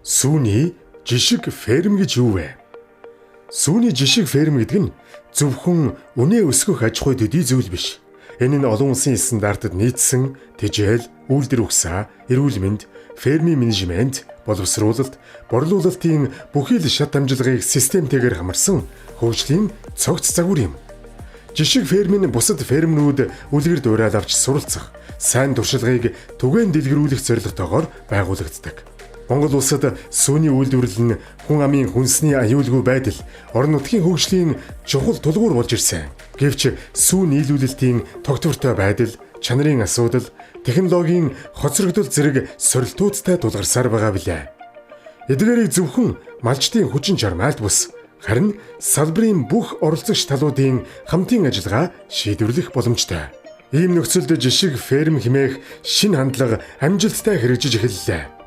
Сүүний жишг ферм гэж юу вэ? Сүүний жишг ферм гэдэг нь зөвхөн үнэ өсгөх аж ахуй төдий зүйл биш. Энэ нь олон улсын стандартад нийцсэн тэжээл, үйлдвэр ухсаа, эрүүл мэнд, фермийн менежмент, боловсруулалт, борлуулалтын бүхий л шат амжилгыг системтэйгээр хамарсан хөгжлийн цогц загвар юм. Жишг фермийн бусад фермнүүд үлгэр дуурайл авч суралцах, сайн туршлагыг түгээн дэлгэрүүлэх зорилготойгоор байгуулагддаг. Монгол улсад сүүний үйлдвэрлэл нь хүн амын хүнсний аюулгүй байдал, орон нутгийн хөгжлийн чухал тулгуур болж ирсэн. Гэвч сүү нийлүүлэлтийн тогтвортой байдал, чанарын асуудал, технологийн хоцрогдол зэрэг сорилтуудтай тулгарсаар байгаа билээ. Эдгээрийг зөвхөн малчдын хүчин чармайлт бус, харин салбарын бүх оролцогч талуудын хамтын ажиллагаа шийдвэрлэх боломжтой. Ийм нөхцөлд жишг ферм хэмээх шинэ хандлага амжилттай хэрэгжиж эхэллээ.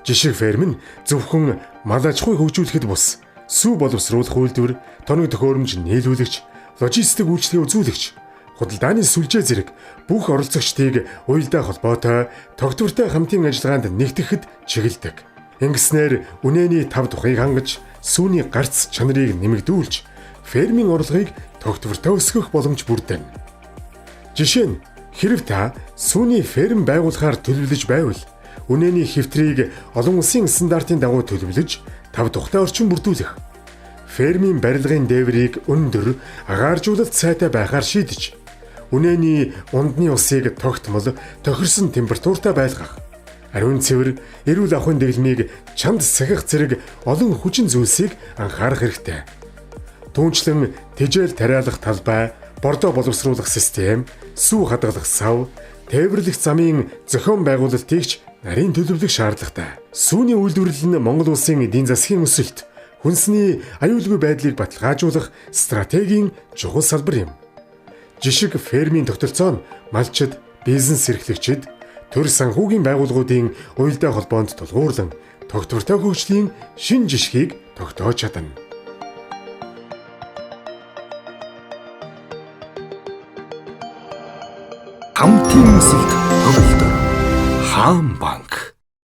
Жишг ферм нь зөвхөн мал аж ахуй хөгжүүлэхэд бус, сүү боловсруулах үйлдвэр, тоног төхөөрөмж нийлүүлэгч, логистик үйлчлэгийн үзүүлэгч, худалдааны сүлжээ зэрэг бүх оролцогчдыг уялдаа холбоотой, тогтвортой хамтын ажиллагаанд нэгтгэхэд чиглэдэг. Ингэснээр үнэний тав тухыг хангаж, сүүний гарц чанарыг нэмэгдүүлж, фермийн орлогыг тогтвортой өсгөх боломж бүрдэнэ. Жишээ нь хэрэв та сүүний ферм байгуулахаар төлөвлөж байвал үнэний хэвтрийг олон улсын стандартын дагуу төлөвлөж, тав тухтай орчин бүрдүүлэх. Фермийн барилгын дээврийг өндөр, агааржуулалт сайтай байхаар шийдэж, үнэний ундны усыг тогтмол, тохирсон температуртай байлгах. Ариун цэвэр, эрүүл ахуйн дэглэмийг чанд сахих зэрэг олон хүчин зүйлсийг анхаарах хэрэгтэй. Түүнчлэн тэжээл тариалах талбай, бордоо боловсруулах систем, сүү хадгалах сав, тээвэрлэх замын зохион байгуулалтыг ч нарийн төлөвлөх шаардлагатай. Сүүний үйлдвэрлэл нь Монгол улсын эдийн засгийн өсөлт, хүнсний аюулгүй байдлыг баталгаажуулах стратегийн чухал салбар юм. Жишг фермийн тогтолцоо нь малчид, бизнес эрхлэгчид, төр санхүүгийн байгууллагуудын уялдаа холбоонд тулгуурлан тогтвортой хөгжлийн шинэ жишгийг тогтоож чадна. Хамтын өсөлт төгөлдөр хаан баг.